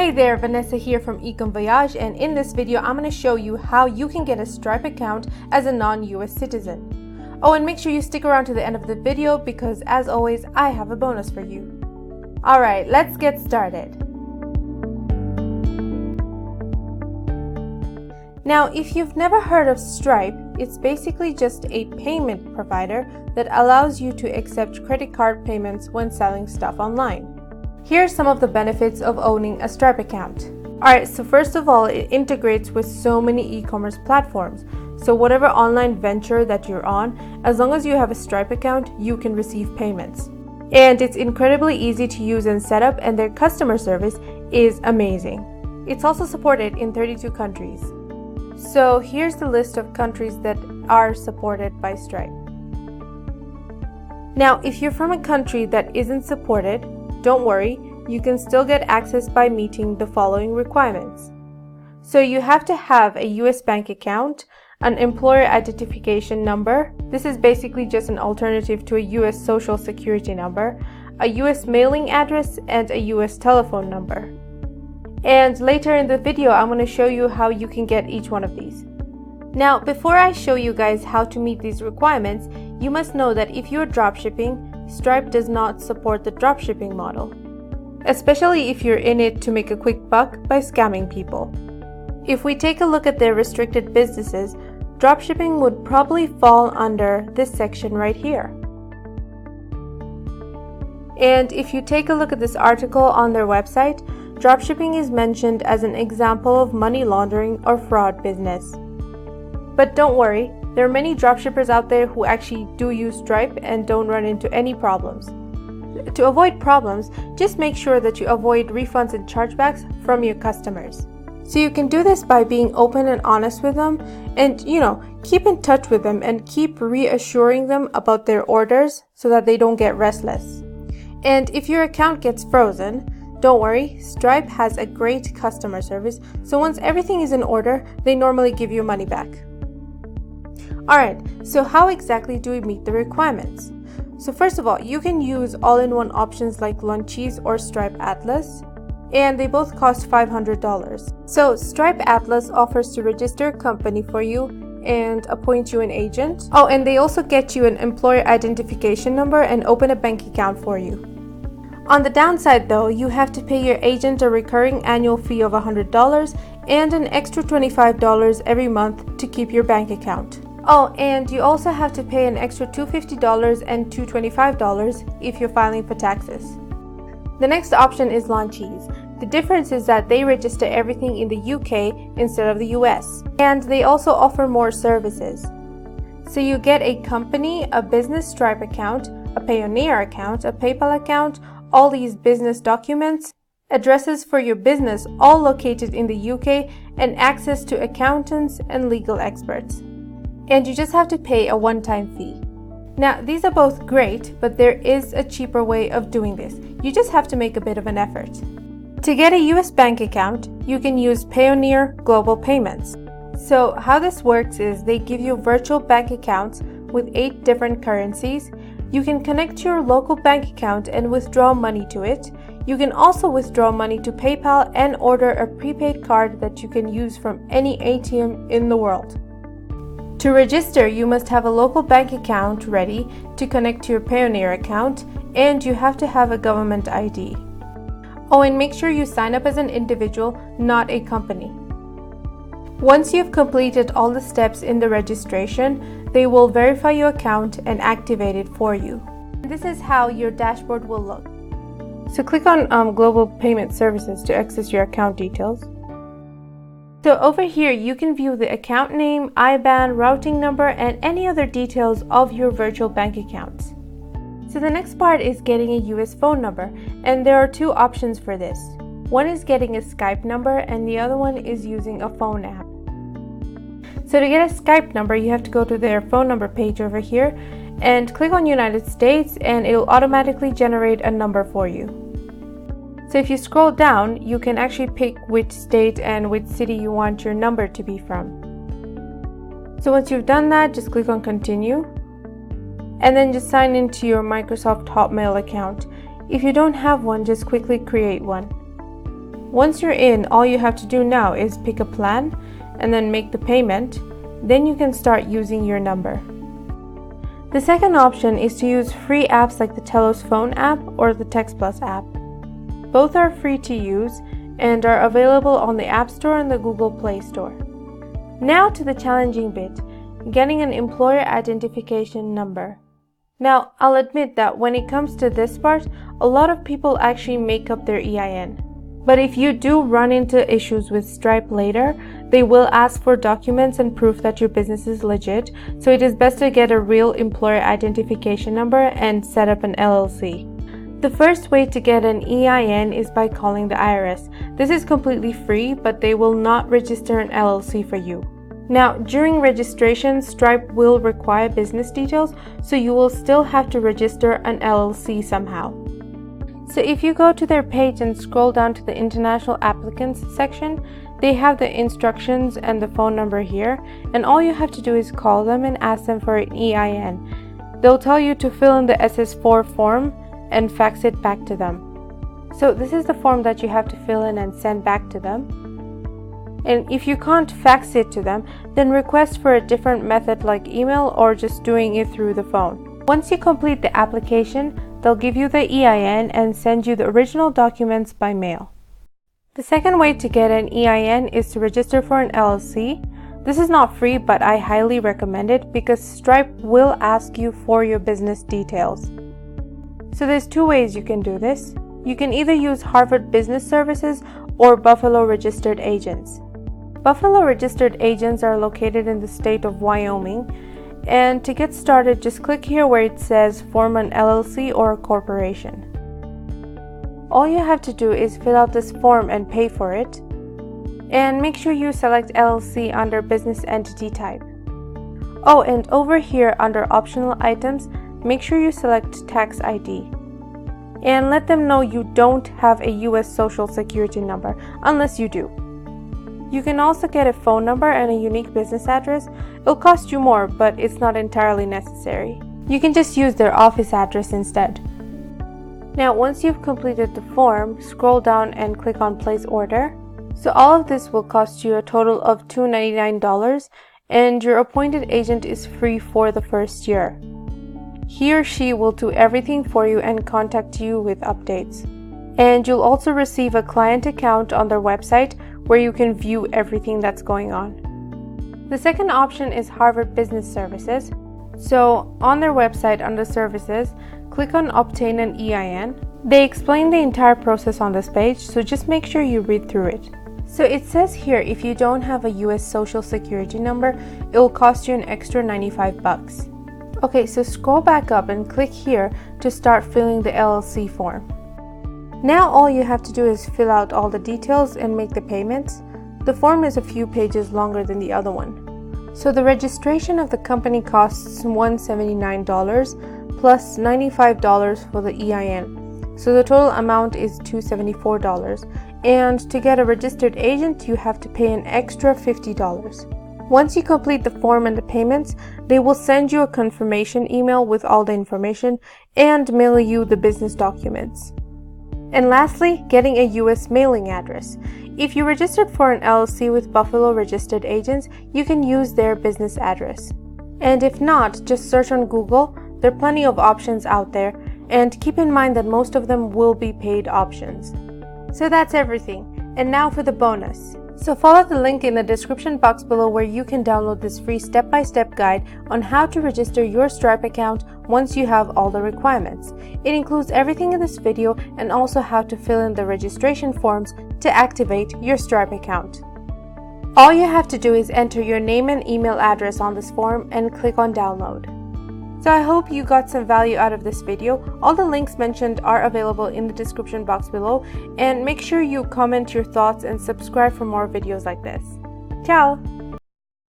Hey there, Vanessa here from EcomVoyage, and in this video I'm going to show you how you can get a Stripe account as a non-US citizen. Oh, and make sure you stick around to the end of the video because as always I have a bonus for you. Alright, let's get started. Now, if you've never heard of Stripe, it's basically just a payment provider that allows you to accept credit card payments when selling stuff online. Here are some of the benefits of owning a Stripe account. Alright, so first of all, it integrates with so many e-commerce platforms. So whatever online venture that you're on, as long as you have a Stripe account, you can receive payments. And it's incredibly easy to use and set up, and their customer service is amazing. It's also supported in 32 countries. So here's the list of countries that are supported by Stripe. Now, if you're from a country that isn't supported, don't worry, you can still get access by meeting the following requirements. So you have to have a US bank account, an employer identification number. This is basically just an alternative to a US social security number, a US mailing address, and a US telephone number. And later in the video, I'm going to show you how you can get each one of these. Now, before I show you guys how to meet these requirements, you must know that if you're dropshipping, Stripe does not support the dropshipping model, especially if you're in it to make a quick buck by scamming people. If we take a look at their restricted businesses, dropshipping would probably fall under this section right here. And if you take a look at this article on their website, dropshipping is mentioned as an example of money laundering or fraud business. But don't worry, there are many dropshippers out there who actually do use Stripe and don't run into any problems. To avoid problems, just make sure that you avoid refunds and chargebacks from your customers. So you can do this by being open and honest with them and, keep in touch with them and keep reassuring them about their orders so that they don't get restless. And if your account gets frozen, don't worry, Stripe has a great customer service, so once everything is in order, they normally give you money back. Alright, so how exactly do we meet the requirements? So first of all, you can use all-in-one options like Luncheese or Stripe Atlas, and they both cost $500. So Stripe Atlas offers to register a company for you and appoint you an agent. Oh, and they also get you an employer identification number and open a bank account for you. On the downside though, you have to pay your agent a recurring annual fee of $100 and an extra $25 every month to keep your bank account. Oh, and you also have to pay an extra $250 and $225 if you're filing for taxes. The next option is Luncheese. The difference is that they register everything in the UK instead of the US, and they also offer more services. So you get a company, a business Stripe account, a Payoneer account, a PayPal account, all these business documents, addresses for your business all located in the UK, and access to accountants and legal experts. And you just have to pay a one-time fee. Now, these are both great, but there is a cheaper way of doing this. You just have to make a bit of an effort. To get a US bank account, you can use Payoneer Global Payments. So how this works is they give you virtual bank accounts with 8 different currencies. You can connect to your local bank account and withdraw money to it. You can also withdraw money to PayPal and order a prepaid card that you can use from any ATM in the world. To register, you must have a local bank account ready to connect to your Payoneer account, and you have to have a government ID. Oh, and make sure you sign up as an individual, not a company. Once you've completed all the steps in the registration, they will verify your account and activate it for you. This is how your dashboard will look. So click on Global Payment Services to access your account details. So over here, you can view the account name, IBAN, routing number, and any other details of your virtual bank accounts. So the next part is getting a US phone number, and there are 2 options for this. One is getting a Skype number, and the other one is using a phone app. So to get a Skype number, you have to go to their phone number page over here and click on United States, and it will automatically generate a number for you. So if you scroll down, you can actually pick which state and which city you want your number to be from. So once you've done that, just click on continue and then just sign into your Microsoft Hotmail account. If you don't have one, just quickly create one. Once you're in, all you have to do now is pick a plan and then make the payment. Then you can start using your number. The second option is to use free apps like the Telos phone app or the Text Plus app. Both are free to use and are available on the App Store and the Google Play Store. Now to the challenging bit, getting an employer identification number. Now, I'll admit that when it comes to this part, a lot of people actually make up their EIN. But if you do run into issues with Stripe later, they will ask for documents and proof that your business is legit, so it is best to get a real employer identification number and set up an LLC. The first way to get an EIN is by calling the IRS. This is completely free, but they will not register an LLC for you. Now, during registration, Stripe will require business details, so you will still have to register an LLC somehow. So if you go to their page and scroll down to the International Applicants section, they have the instructions and the phone number here, and all you have to do is call them and ask them for an EIN. They'll tell you to fill in the SS4 form and fax it back to them. So this is the form that you have to fill in and send back to them. And if you can't fax it to them, then request for a different method like email or just doing it through the phone. Once you complete the application, they'll give you the EIN and send you the original documents by mail. The second way to get an EIN is to register for an LLC. This is not free, but I highly recommend it because Stripe will ask you for your business details. So there's two ways you can do this. You can either use Harvard Business Services or Buffalo Registered Agents. Buffalo Registered Agents are located in the state of Wyoming. And to get started, just click here where it says form an LLC or a corporation. All you have to do is fill out this form and pay for it. And make sure you select LLC under business entity type. Oh, and over here under optional items, make sure you select tax ID. And let them know you don't have a US Social Security number, unless you do. You can also get a phone number and a unique business address. It'll cost you more, but it's not entirely necessary. You can just use their office address instead. Now, once you've completed the form, scroll down and click on Place Order. So all of this will cost you a total of $299, and your appointed agent is free for the first year. He or she will do everything for you and contact you with updates. And you'll also receive a client account on their website where you can view everything that's going on. The second option is Harvard Business Services. So on their website under Services, click on Obtain an EIN. They explain the entire process on this page, so just make sure you read through it. So it says here if you don't have a US Social Security number, it will cost you an extra $95. Okay, so scroll back up and click here to start filling the LLC form. Now all you have to do is fill out all the details and make the payments. The form is a few pages longer than the other one. So the registration of the company costs $179 plus $95 for the EIN. So the total amount is $274. And to get a registered agent, you have to pay an extra $50. Once you complete the form and the payments, they will send you a confirmation email with all the information and mail you the business documents. And lastly, getting a US mailing address. If you registered for an LLC with Buffalo Registered Agents, you can use their business address. And if not, just search on Google. There are plenty of options out there, and keep in mind that most of them will be paid options. So that's everything. And now for the bonus. So follow the link in the description box below where you can download this free step-by-step guide on how to register your Stripe account once you have all the requirements. It includes everything in this video and also how to fill in the registration forms to activate your Stripe account. All you have to do is enter your name and email address on this form and click on download. So I hope you got some value out of this video. All the links mentioned are available in the description box below, and make sure you comment your thoughts and subscribe for more videos like this. Ciao!